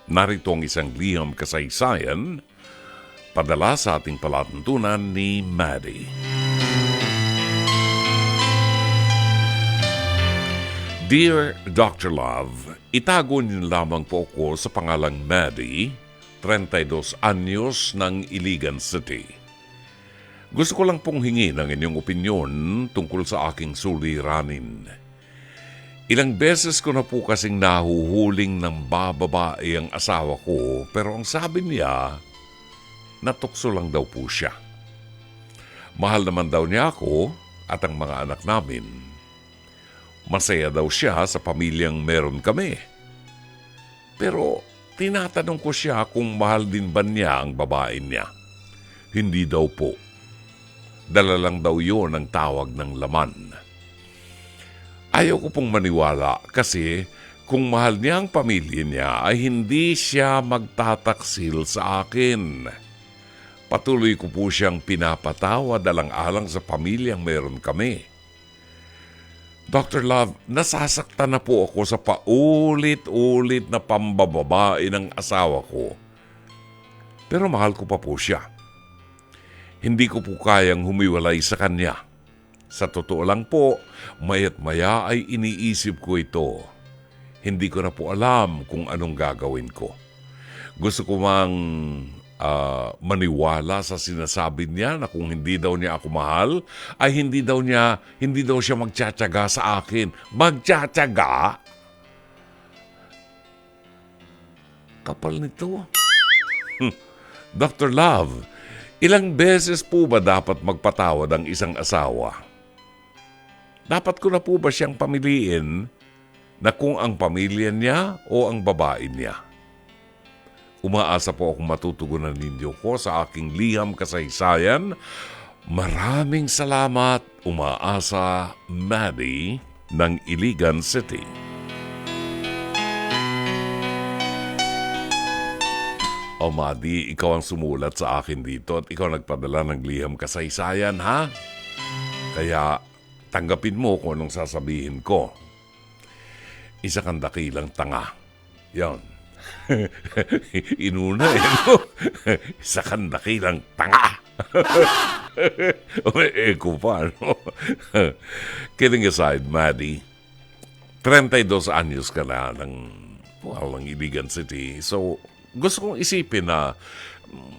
Narito ang isang liham kasaysayan, padala sa ating palatuntunan ni Maddie. Dear Dr. Love, itago niyo lamang po ako sa pangalang Maddie, 32 anyos ng Iligan City. Gusto ko lang pong hingin ang inyong opinyon tungkol sa aking suliranin. Ilang beses ko na po kasing nahuhuling ng bababae ang asawa ko, pero ang sabi niya, natukso lang daw po siya. Mahal naman daw niya ako at ang mga anak namin. Masaya daw siya sa pamilyang meron kami. Pero tinatanong ko siya kung mahal din ba niya ang babae niya. Hindi daw po. Dala lang daw yun ang tawag ng laman. Ayaw ko pong maniwala kasi kung mahal niya ang pamilya niya ay hindi siya magtataksil sa akin. Patuloy ko po siyang pinapatawad alang-alang sa pamilyang meron kami. Dr. Love, nasasaktan na po ako sa paulit-ulit na pambababae ng asawa ko. Pero mahal ko pa po siya. Hindi ko po kayang humiwalay sa kanya. Sa totoo lang po, maya't maya ay iniisip ko ito. Hindi ko na po alam kung anong gagawin ko. Gusto ko mang maniwala sa sinasabi niya na kung hindi daw niya ako mahal, ay hindi daw siya magtsatsaga sa akin. Magtsatsaga? Kapal nito. Dr. Love, ilang beses po ba dapat magpatawad ang isang asawa? Dapat ko na po ba siyang pamiliin na kung ang pamilya niya o ang babae niya? Umaasa po akong matutugunan ninyo ko sa aking liham kasaysayan. Maraming salamat. Umaasa, Maddie ng Iligan City. O Maddie, ikaw ang sumulat sa akin dito at ikaw nagpadala ng liham kasaysayan, ha? Kaya tanggapin mo kung anong sasabihin ko. Isa kang dakilang tanga. Yan. Inuna no? Isa kang dakilang tanga. Eko pa, no? Kidding aside, Maddie, 32 anyos ka na ng Iligan City. So, gusto kong isipin na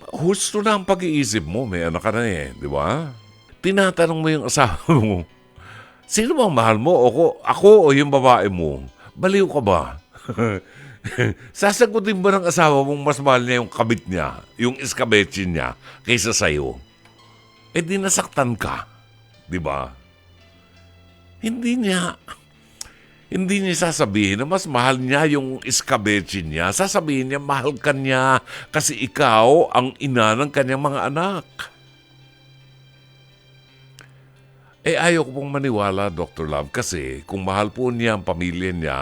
husto na ang pag-iisip mo. May anak ka na di ba? Tinatanong mo yung asawa mo, sino bang mahal mo? Ako o yung babae mo? Baliw ka ba? Sasagutin ba ng asawa mong mas mahal niya yung kabit niya, yung iskabetsin niya, kaysa sa'yo? Eh di nasaktan ka. Di ba? Hindi niya sasabihin na mas mahal niya yung iskabetsin niya. Sasabihin niya mahal ka niya kasi ikaw ang ina ng kanyang mga anak. Ayaw ko pong maniwala, Dr. Love, kasi kung mahal po niya ang pamilya niya,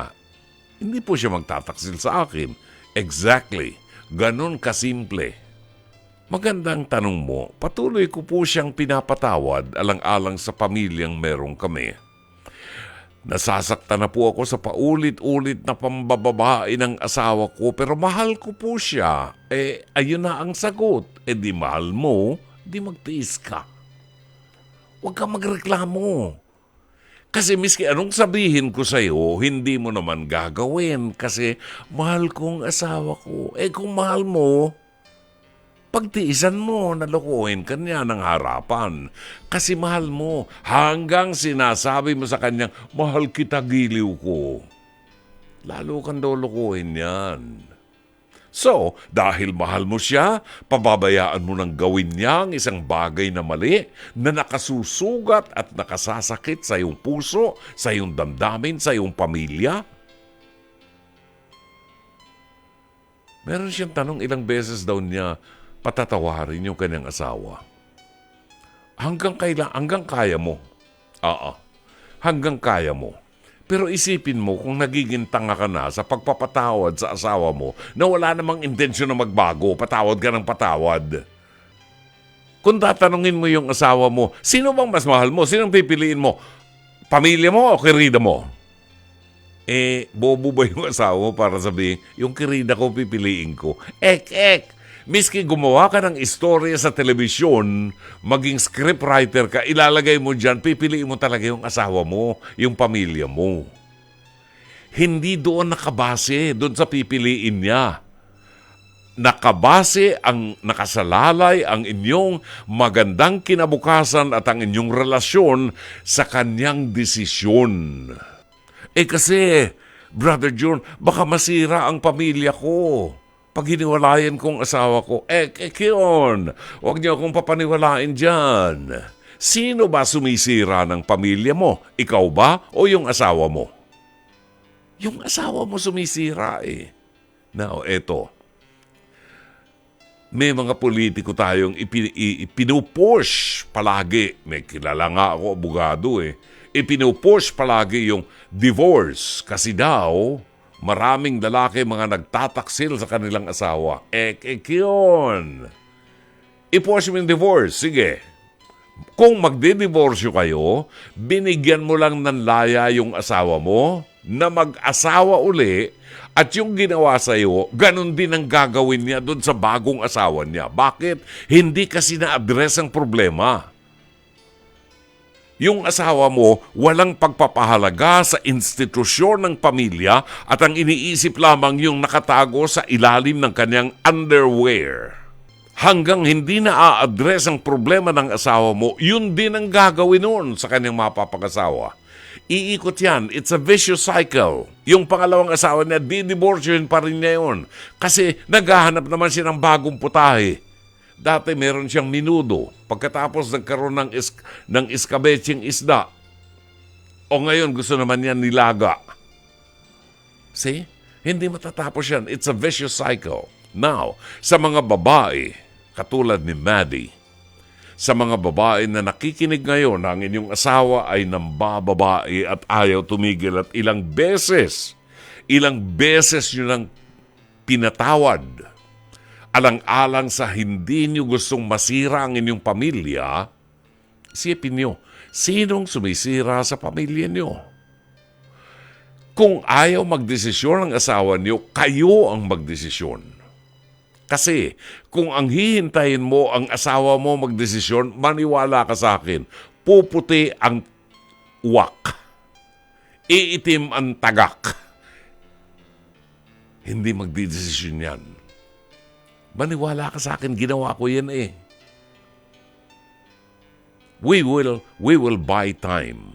hindi po siya magtataksil sa akin. Exactly. Ganon kasimple. Magandang tanong mo, patuloy ko po siyang pinapatawad alang-alang sa pamilyang merong kami. Nasasaktan na po ako sa paulit-ulit na pambababae ng asawa ko, pero mahal ko po siya. Ayun na ang sagot. Di mahal mo, di magtiis ka. Huwag kang magreklamo. Kasi miski anong sabihin ko sa'yo, hindi mo naman gagawin kasi mahal kong asawa ko. Kung mahal mo, pagtiisan mo, nalukuhin ka niya ng harapan. Kasi mahal mo, hanggang sinasabi mo sa kanyang, mahal kita, giliw ko. Lalo kang daw lukuhin yan. So, dahil mahal mo siya, pababayaan mo nang gawin niya ang isang bagay na mali na nakasusugat at nakasasakit sa iyong puso, sa iyong damdamin, sa iyong pamilya? Meron siyang tanong ilang beses daw niya patatawarin yung kanyang asawa. Hanggang kaya mo. Hanggang kaya mo. Pero isipin mo kung nagiging tanga ka na sa pagpapatawad sa asawa mo na wala namang intensyon na magbago, patawad ka ng patawad. Kung tatanungin mo yung asawa mo, sino bang mas mahal mo? Sinong pipiliin mo? Pamilya mo o kirida mo? Bobo ba yung asawa mo para sabihin, yung kirida ko pipiliin ko? Ek! Miski gumawa ka ng istorya sa telebisyon, maging scriptwriter ka, ilalagay mo dyan, pipiliin mo talaga yung asawa mo, yung pamilya mo. Hindi doon nakabase, doon sa pipiliin niya. Nakabase ang nakasalalay ang inyong magandang kinabukasan at ang inyong relasyon sa kanyang desisyon. Kasi, Brother John, baka masira ang pamilya ko pag hiniwalayan kong asawa ko. Kiyon, huwag niyo akong papaniwalain dyan. Sino ba sumisira ng pamilya mo? Ikaw ba o yung asawa mo? Yung asawa mo sumisira Now, eto. May mga politiko tayong ipinupush palagi. May kilala nga ako, abogado Ipinupush palagi yung divorce kasi daw maraming lalaki mga nagtataksil sa kanilang asawa. Yun. I-push mo yung divorce. Sige. Kung magdi-divorce kayo, binigyan mo lang ng laya yung asawa mo na mag-asawa uli at yung ginawa sa'yo, ganun din ang gagawin niya doon sa bagong asawa niya. Bakit? Hindi kasi na-address ang problema. Yung asawa mo walang pagpapahalaga sa institusyon ng pamilya at ang iniisip lamang yung nakatago sa ilalim ng kanyang underwear. Hanggang hindi na-address ang problema ng asawa mo, yun din ang gagawin nun sa kanyang mapapag-asawa. Iikot yan. It's a vicious cycle. Yung pangalawang asawa niya, di-divorcein pa rin niya yun. Kasi naghahanap naman siya ng bagong putahe. Dati meron siyang minudo. Pagkatapos nagkaroon ng iskabetsing isda. O ngayon gusto naman niya nilaga. See? Hindi matatapos yan. It's a vicious cycle. Now, sa mga babae, katulad ni Maddie, sa mga babae na nakikinig ngayon na ang inyong asawa ay nambababae at ayaw tumigil at ilang beses nyo nang pinatawad, alang-alang sa hindi nyo gustong masira ang inyong pamilya, isipin nyo, sinong sumisira sa pamilya nyo? Kung ayaw magdesisyon ang asawa nyo, kayo ang magdesisyon. Kasi kung ang hihintayin mo ang asawa mo magdesisyon, maniwala ka sa akin, puputi ang uwak, iitim ang tagak. Hindi magdidesisyon yan. Maniwala ka sa akin, ginawa ko yan We will buy time.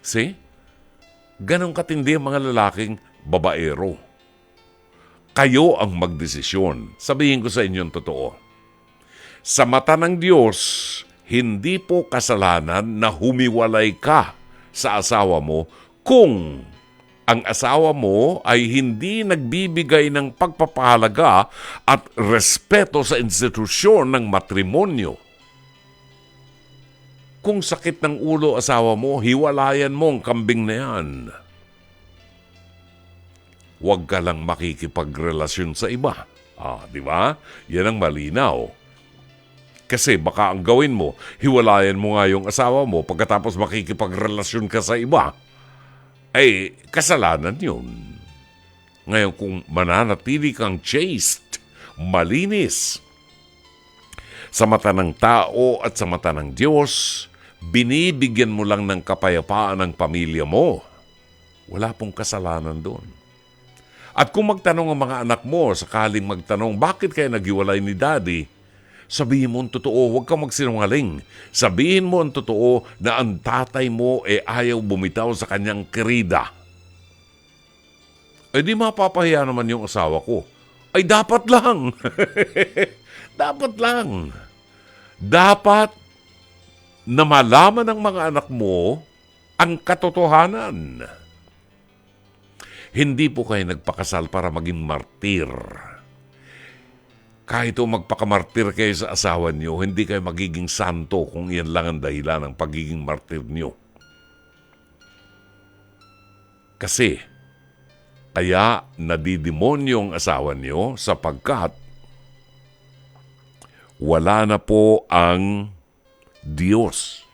See? Ganon katindi ang mga lalaking babaero. Kayo ang magdesisyon. Sabihin ko sa inyong totoo. Sa mata ng Diyos, hindi po kasalanan na humiwalay ka sa asawa mo kung ang asawa mo ay hindi nagbibigay ng pagpapahalaga at respeto sa institusyon ng matrimonyo. Kung sakit ng ulo asawa mo, hiwalayan mo ang kambing na yan. Huwag ka lang makikipagrelasyon sa iba. Di ba? Yan ang malinaw. Kasi baka ang gawin mo, hiwalayan mo nga yung asawa mo pagkatapos makikipagrelasyon ka sa iba. Kasalanan yun. Ngayon, kung mananatili kang chaste, malinis, sa mata ng tao at sa mata ng Diyos, binibigyan mo lang ng kapayapaan ang pamilya mo. Wala pong kasalanan doon. At kung magtanong ang mga anak mo, sakaling magtanong, bakit kayo naghiwalay ni Daddy? Sabihin mo ang totoo, huwag kang magsinungaling. Sabihin mo ang totoo na ang tatay mo ayaw bumitaw sa kanyang kirida. Di mapapahiya naman yung asawa ko. Dapat lang. Dapat lang. Dapat na malaman ng mga anak mo ang katotohanan. Hindi po kayo nagpakasal para maging martir. Kahit magpakamartir kayo sa asawa niyo, hindi kayo magiging santo kung iyan lang ang dahilan ng pagiging martir niyo. Kasi, kaya nadidemonyo ang asawa niyo sapagkat wala na po ang Diyos.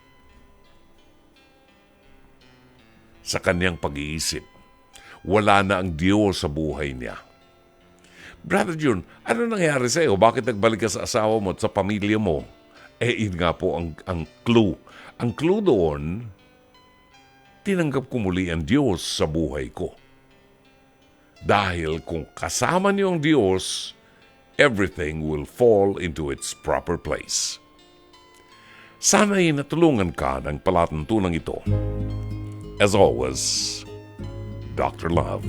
sa kanyang pag-iisip. Wala na ang Diyos sa buhay niya. Brother June, ano nangyari sa iyo? Bakit nagbalik ka sa asawa mo at sa pamilya mo? Yun nga po ang clue. Ang clue doon, tinanggap ko muli ang Diyos sa buhay ko. Dahil kung kasama niyo ang Diyos, everything will fall into its proper place. Sana'y natulungan ka ng palatuntunang ito. As always, Dr. Love.